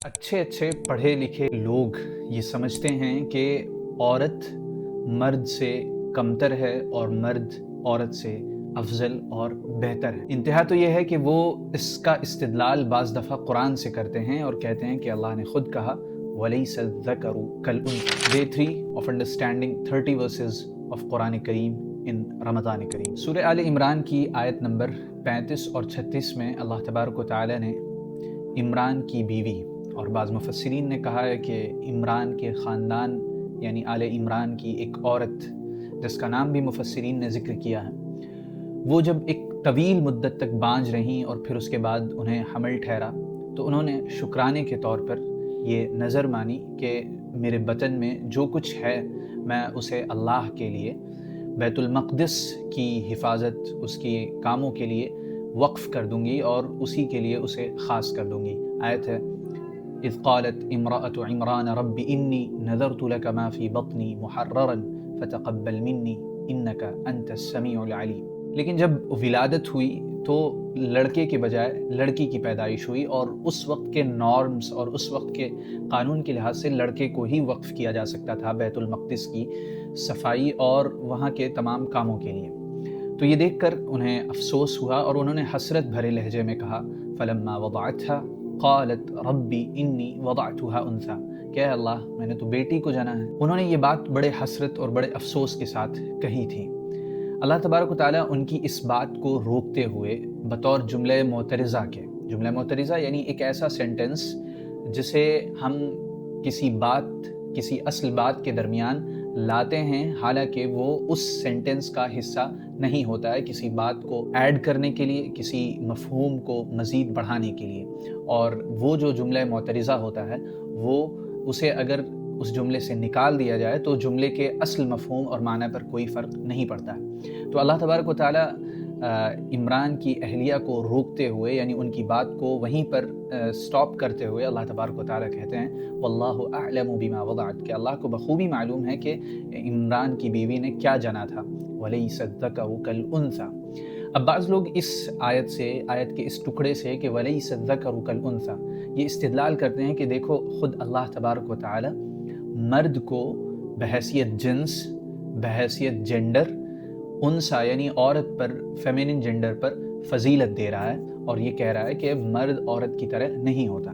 अच्छे अच्छे पढ़े लिखे लोग ये समझते हैं कि औरत मर्द से कमतर है और मर्द औरत से अफजल और बेहतर है। इंतहा तो ये है कि वो इसका इस्तिदलाल बाज़ दफ़ा कुरान से करते हैं और कहते हैं कि अल्लाह ने खुद कहा वलैसा ज़करु कल उन्सा। Day 3 of understanding 30 verses of Quran Kareem in Ramzan Kareem. Surah Aal Imran की आयत नंबर 35 और 36 में अल्लाह तबारक व तआला ने इमरान की बीवी, और बाज़ मुफस्सिरीन ने कहा है कि इमरान के ख़ानदान यानी आले इमरान की एक औरत जिसका नाम भी मुफस्सिरीन ने ज़िक्र किया है, वो जब एक तवील मुद्दत तक बांझ रहीं और फिर उसके बाद उन्हें हमल ठहरा तो उन्होंने शुक्राने के तौर पर ये नज़र मानी कि मेरे बतन में जो कुछ है मैं उसे अल्लाह के लिए, बैतुल मक़दिस की हिफाजत, उसके कामों के लिए वक्फ़ कर दूँगी और उसी के लिए उसे ख़ास कर दूँगी। आयत है इज़ क़ालत इम्राअतु इमरान रब्बी इन्नी नज़रतु लका मा फ़ी बत्नी मुहर्ररन फ़तक़ब्बल मिन्नी इन्नका अंतस समीउल अलीम। लेकिन जब विलादत हुई तो लड़के के बजाय लड़की की पैदाइश हुई और उस वक्त के नॉर्म्स और उस वक्त के कानून के लिहाज से लड़के को ही वक्फ़ किया जा सकता था बैतुल मक़दिस की सफाई और वहाँ के तमाम कामों के लिए। तो ये देखकर उन्हें अफसोस हुआ और उन्होंने हसरत भरे लहजे में कहा फ़लम्मा वदअतहा क़ालत रब्बी इन्नी वदअतुहा उन्सा, क्या अल्लाह मैंने तो बेटी को जना है। उन्होंने ये बात बड़े हसरत और बड़े अफसोस के साथ कही थी। अल्लाह तबारक व तआला उनकी इस बात को रोकते हुए बतौर जुमले मोतरिज़ा के, जुमला मोतरिज़ा यानी एक ऐसा सेंटेंस जिसे हम किसी बात, किसी असल बात के दरमियान लाते हैं हालांकि वो उस सेंटेंस का हिस्सा नहीं होता है, किसी बात को ऐड करने के लिए, किसी मफ़हूम को मज़ीद बढ़ाने के लिए। और वो जो जुमला मोतरिज़ा होता है वो उसे अगर उस जुमले से निकाल दिया जाए तो जुमले के असल मफ़हूम और माना पर कोई फ़र्क नहीं पड़ता है। तो अल्लाह तबारक व तआला इमरान की अहलिया को रोकते हुए यानी उनकी बात को वहीं पर स्टॉप करते हुए अल्लाह तबारक व तआला कहते हैं वल्लाहु अअलमु बिमा वदअत, कि अल्लाह को बखूबी मालूम है कि इमरान की बीवी ने क्या जना था, वलैसा ज़करु कल उन्सा। अब बाज़ लोग इस आयत से, आयत के इस टुकड़े से कि वलैसा ज़करु कल उन्सा, ये इस्तिदलाल करते हैं कि देखो खुद अल्लाह तबारक व तआला मर्द को बहैसियत जिन्स, बहैसियत जेंडर, उनसा यानी औरत पर, फेमिनिन जेंडर पर फजीलत दे रहा है और ये कह रहा है कि मर्द औरत की तरह नहीं होता।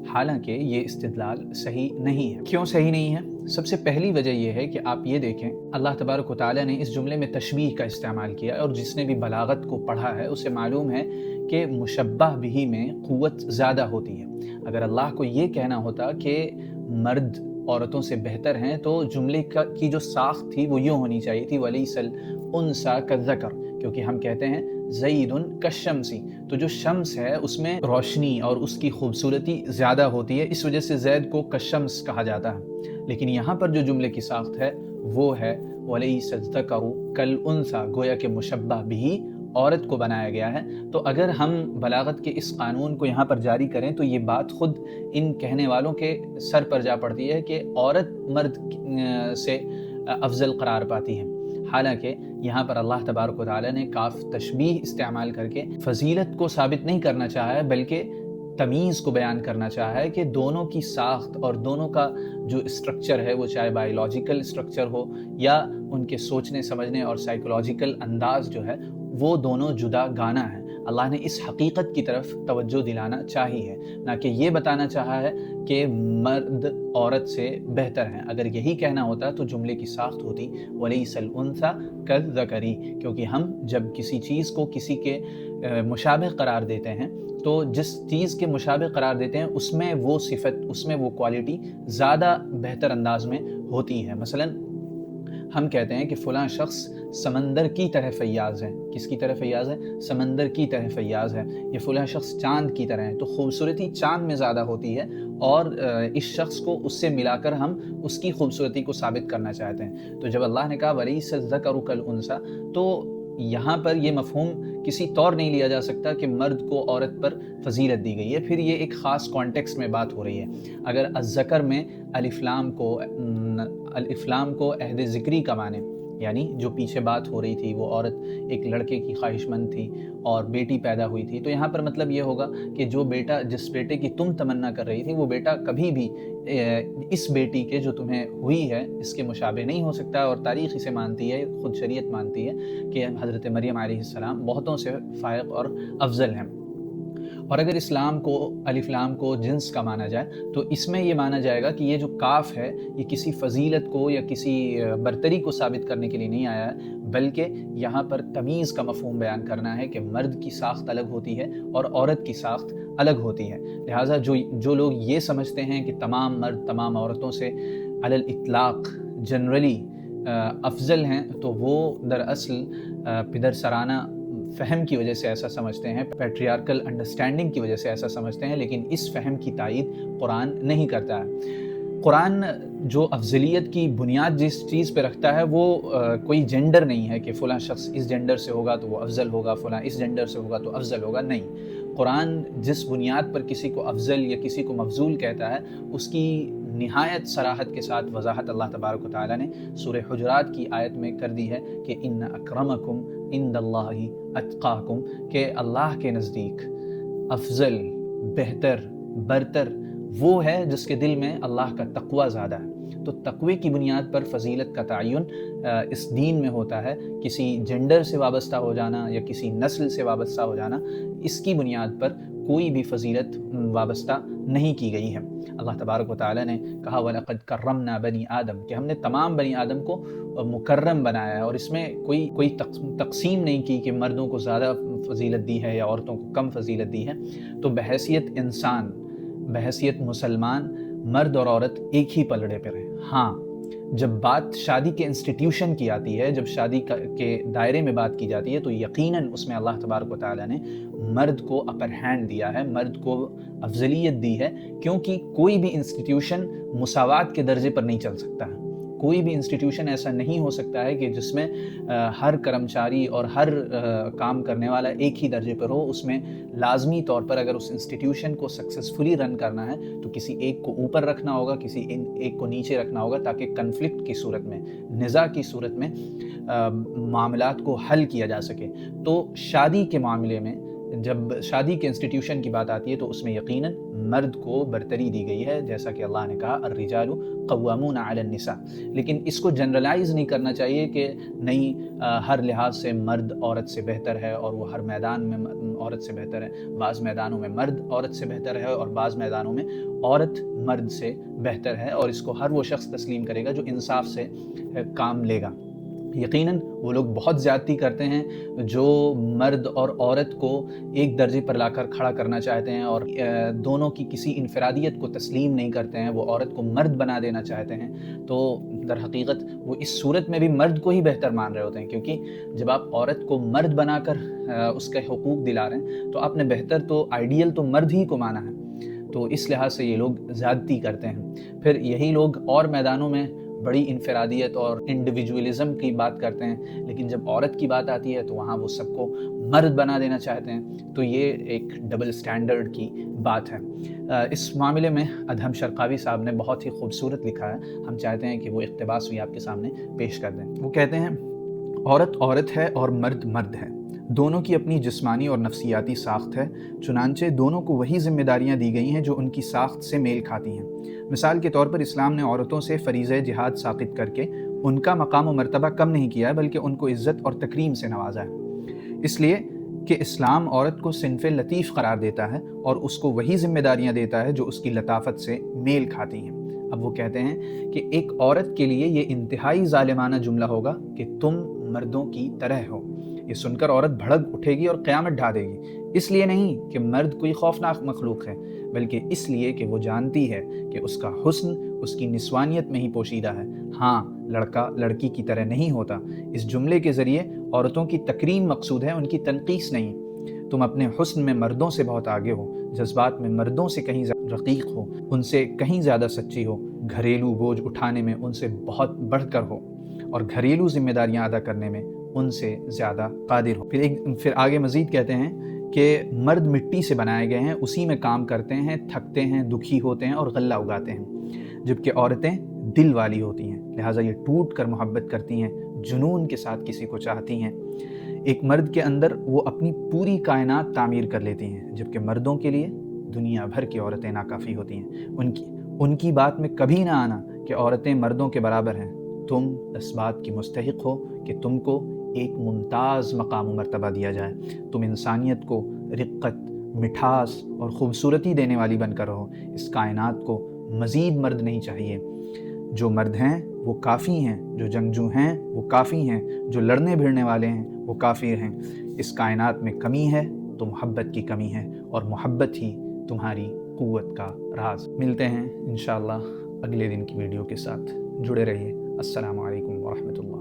हालांकि ये इस्तिदलाल सही नहीं है। क्यों सही नहीं है? सबसे पहली वजह यह है कि आप ये देखें, अल्लाह तबारक व तआला ने इस जुमले में तशबीह का इस्तेमाल किया और जिसने भी बलागत को पढ़ा है उसे मालूम है कि मुशब्बह बिही में क़ुव्वत ज़्यादा होती है। अगर अल्लाह को ये कहना होता कि मर्द औरतों से बेहतर हैं तो जुमले की जो साख्त थी वो यूँ होनी चाहिए थी वलैसल उन्सा कज़्ज़कर, क्योंकि हम कहते हैं ज़ईदुन कश्शम्सी, तो जो शम्स है उसमें रोशनी और उसकी खूबसूरती ज़्यादा होती है, इस वजह से ज़ैद को कश्शम्स कहा जाता है। लेकिन यहाँ पर जो जुमले की साख्त है वो है वलैसा ज़करु कल उन्सा, गोया के मुशब्बह बिही औरत को बनाया गया है। तो अगर हम बलागत के इस कानून को यहाँ पर जारी करें तो ये बात खुद इन कहने वालों के सर पर जा पड़ती है कि औरत मर्द से अफजल करार पाती है। हालांकि यहाँ पर अल्लाह तबारक व तआला ने काफ तशबीह इस्तेमाल करके फजीलत को साबित नहीं करना चाहा है बल्कि तमीज़ को बयान करना चाहा है कि दोनों की साख्त और दोनों का जो स्ट्रक्चर है वो चाहे बायोलॉजिकल स्ट्रक्चर हो या उनके सोचने समझने और साइकोलॉजिकल अंदाज जो है वो दोनों जुदा गाना है। अल्लाह ने इस हकीकत की तरफ तवज्जो दिलाना चाही है, ना कि ये बताना चाहा है कि मर्द औरत से बेहतर हैं। अगर यही कहना होता तो जुमले की साख्त होती वलैसल उन्सा कज़्ज़करी, क्योंकि हम जब किसी चीज़ को किसी के मुशाबिह करार देते हैं तो जिस चीज़ के मुशाबिह करार देते हैं उसमें वो सिफत, उसमें वो क्वालिटी ज़्यादा बेहतर अंदाज में होती है। मसलन हम कहते हैं कि फ़लाँ शख्स समंदर की तरह फ़ैयाज़ है। किसकी तरह फ़ैयाज़ है? समंदर की तरह फ़ैयाज़ है। ये फ़लाँ शख्स चाँद की तरह है, तो खूबसूरती चाँद में ज़्यादा होती है और इस शख्स को उससे मिलाकर हम उसकी खूबसूरती को साबित करना चाहते हैं। तो जब अल्लाह ने कहा वलैसा ज़करु कल उन्सा, तो यहाँ पर ये मफ़हूम किसी तौर नहीं लिया जा सकता कि मर्द को औरत पर फजीलत दी गई है। फिर ये एक ख़ास कॉन्टेक्स्ट में बात हो रही है। अगर अज़्ज़कर में अलिफ़लाम को अहद ज़िक्री का माने یعنی جو پیچھے بات ہو رہی تھی وہ عورت ایک لڑکے کی خواہش مند تھی اور بیٹی پیدا ہوئی تھی، تو یہاں پر مطلب یہ ہوگا کہ جس بیٹے کی تم تمنا کر رہی تھی وہ بیٹا کبھی بھی اس بیٹی کے جو تمہیں ہوئی ہے اس کے مشابہ نہیں ہو سکتا، اور تاریخ اسے مانتی ہے، خود شریعت مانتی ہے کہ حضرت مریم علیہ السلام بہتوں سے فائق اور افضل ہیں۔ اور اگر اسلام کو الف لام کو جنس کا مانا جائے تو اس میں یہ مانا جائے گا کہ یہ جو کاف ہے یہ کسی فضیلت کو یا کسی برتری کو ثابت کرنے کے لیے نہیں آیا ہے، بلکہ یہاں پر تمیز کا مفہوم بیان کرنا ہے کہ مرد کی ساخت الگ ہوتی ہے اور عورت کی ساخت الگ ہوتی ہے۔ لہٰذا جو لوگ یہ سمجھتے ہیں کہ تمام مرد تمام عورتوں سے علی الاطلاق جنرلی افضل ہیں، تو وہ دراصل پدر سرانہ فہم کی وجہ سے ایسا سمجھتے ہیں، پیٹریارکل انڈرسٹینڈنگ کی وجہ سے ایسا سمجھتے ہیں، لیکن اس فہم کی تائید قرآن نہیں کرتا ہے۔ قرآن جو افضلیت کی بنیاد جس چیز پہ رکھتا ہے وہ کوئی جینڈر نہیں ہے کہ فلاں شخص اس جینڈر سے ہوگا تو وہ افضل ہوگا، فلاں اس جینڈر سے ہوگا تو افضل ہوگا، نہیں۔ قرآن جس بنیاد پر کسی کو افضل یا کسی کو مفضول کہتا ہے اس کی نہایت صراحت کے ساتھ وضاحت اللہ تبارک و تعالیٰ نے سورہ حجرات کی آیت میں کر دی ہے کہ ان اکرمکم عند اللہ اتقاکم، کہ اللہ کے نزدیک افضل، بہتر، برتر وہ ہے جس کے دل میں اللہ کا تقوی زیادہ ہے۔ تو تقوی کی بنیاد پر فضیلت کا تعین اس دین میں ہوتا ہے، کسی جینڈر سے وابستہ ہو جانا یا کسی نسل سے وابستہ ہو جانا، اس کی بنیاد پر کوئی بھی فضیلت وابستہ نہیں کی گئی ہے۔ اللہ تبارک و تعالیٰ نے کہا وَلَقَدْ كَرَّمْنَا بَنِي آدم، کہ ہم نے تمام بنی آدم کو مکرم بنایا ہے، اور اس میں کوئی تقسیم نہیں کی کہ مردوں کو زیادہ فضیلت دی ہے یا عورتوں کو کم فضیلت دی ہے۔ تو بحیثیت انسان، بحیثیت مسلمان، مرد اور عورت ایک ہی پلڑے پر ہیں۔ ہاں، جب بات شادی کے انسٹیٹیوشن کی آتی ہے، جب شادی کے دائرے میں بات کی جاتی ہے، تو یقیناً اس میں اللہ تبارک و تعالیٰ نے مرد کو اپر ہینڈ دیا ہے، مرد کو افضلیت دی ہے، کیونکہ کوئی بھی انسٹیٹیوشن مساوات کے درجے پر نہیں چل سکتا ہے۔ کوئی بھی انسٹیٹیوشن ایسا نہیں ہو سکتا ہے کہ جس میں ہر کرمچاری اور ہر کام کرنے والا ایک ہی درجے پر ہو۔ اس میں لازمی طور پر اگر اس انسٹیٹیوشن کو سکسیسفلی رن کرنا ہے تو کسی ایک کو اوپر رکھنا ہوگا، کسی ایک کو نیچے رکھنا ہوگا، تاکہ کنفلکٹ کی صورت میں، نزاع کی صورت میں معاملات کو حل کیا جا سکے۔ تو شادی کے معاملے میں جب شادی کے انسٹیٹیوشن کی بات آتی ہے تو اس میں یقیناً مرد کو برتری دی گئی ہے، جیسا کہ اللہ نے کہا الرجال قوامون علی النساء۔ لیکن اس کو جنرلائز نہیں کرنا چاہیے کہ نہیں ہر لحاظ سے مرد عورت سے بہتر ہے اور وہ ہر میدان میں عورت سے بہتر ہے۔ بعض میدانوں میں مرد عورت سے بہتر ہے اور بعض میدانوں میں عورت مرد سے بہتر ہے، اور اس کو ہر وہ شخص تسلیم کرے گا جو انصاف سے کام لے گا۔ یقیناً وہ لوگ بہت زیادتی کرتے ہیں جو مرد اور عورت کو ایک درجے پر لا کر کھڑا کرنا چاہتے ہیں اور دونوں کی کسی انفرادیت کو تسلیم نہیں کرتے ہیں، وہ عورت کو مرد بنا دینا چاہتے ہیں۔ تو در حقیقت وہ اس صورت میں بھی مرد کو ہی بہتر مان رہے ہوتے ہیں، کیونکہ جب آپ عورت کو مرد بنا کر اس کے حقوق دلا رہے ہیں تو آپ نے بہتر تو آئیڈیل تو مرد ہی کو مانا ہے۔ تو اس لحاظ سے یہ لوگ زیادتی کرتے ہیں۔ پھر یہی لوگ اور میدانوں میں بڑی انفرادیت اور انڈیویجولزم کی بات کرتے ہیں، لیکن جب عورت کی بات آتی ہے تو وہاں وہ سب کو مرد بنا دینا چاہتے ہیں۔ تو یہ ایک ڈبل سٹینڈرڈ کی بات ہے۔ اس معاملے میں ادہم شرقاوی صاحب نے بہت ہی خوبصورت لکھا ہے، ہم چاہتے ہیں کہ وہ اقتباس بھی آپ کے سامنے پیش کر دیں۔ وہ کہتے ہیں عورت عورت ہے اور مرد مرد ہے، دونوں کی اپنی جسمانی اور نفسیاتی ساخت ہے، چنانچہ دونوں کو وہی ذمہ داریاں دی گئی ہیں جو ان کی ساخت سے میل کھاتی ہیں۔ مثال کے طور پر اسلام نے عورتوں سے فریضہ جہاد ساقط کر کے ان کا مقام و مرتبہ کم نہیں کیا ہے، بلکہ ان کو عزت اور تکریم سے نوازا ہے، اس لیے کہ اسلام عورت کو صنف لطیف قرار دیتا ہے اور اس کو وہی ذمہ داریاں دیتا ہے جو اس کی لطافت سے میل کھاتی ہیں۔ اب وہ کہتے ہیں کہ ایک عورت کے لیے یہ انتہائی ظالمانہ جملہ ہوگا کہ تم مردوں کی طرح ہو۔ یہ سن کر عورت بھڑک اٹھے گی اور قیامت ڈھا دے گی، اس لیے نہیں کہ مرد کوئی خوفناک مخلوق ہے، بلکہ اس لیے کہ وہ جانتی ہے کہ اس کا حسن اس کی نسوانیت میں ہی پوشیدہ ہے۔ ہاں، لڑکا لڑکی کی طرح نہیں ہوتا۔ اس جملے کے ذریعے عورتوں کی تکریم مقصود ہے، ان کی تنقیص نہیں۔ تم اپنے حسن میں مردوں سے بہت آگے ہو، جذبات میں مردوں سے کہیں رقیق ہو، ان سے کہیں زیادہ سچی ہو، گھریلو بوجھ اٹھانے میں ان سے بہت بڑھ کر ہو، اور گھریلو ذمہ داریاں ادا کرنے میں ان سے زیادہ قادر ہو۔ پھر آگے مزید کہتے ہیں کہ مرد مٹی سے بنائے گئے ہیں، اسی میں کام کرتے ہیں، تھکتے ہیں، دکھی ہوتے ہیں اور غلہ اگاتے ہیں، جبکہ عورتیں دل والی ہوتی ہیں، لہٰذا یہ ٹوٹ کر محبت کرتی ہیں، जुनून के साथ किसी को चाहती हैं। एक मर्द के अंदर वो अपनी पूरी कायनात तामीर कर लेती हैं, जबकि मर्दों के लिए दुनिया भर की औरतें नाकाफ़ी होती हैं। उनकी बात में कभी ना आना कि औरतें मर्दों के बराबर हैं। तुम इस बात की मुस्तहिक हो कि तुमको एक मुमताज़ मकाम मर्तबा दिया जाए। तुम इंसानियत को रिक्कत, मिठास और ख़ूबसूरती देने वाली बनकर रहो। इस कायनात को मज़ीद मर्द नहीं चाहिए। जो मर्द हैं वो काफ़ी हैं, जो जंगजू हैं वो काफ़ी हैं, जो लड़ने भिड़ने वाले हैं वो काफ़ी हैं। इस कायनात में कमी है तो मोहब्बत की कमी है, और मोहब्बत ही तुम्हारी क़ुव्वत का राज। मिलते हैं इंशाअल्लाह अगले दिन की वीडियो के साथ। जुड़े रहिए। अस्सलामु अलैकुम व रहमतुल्लाह।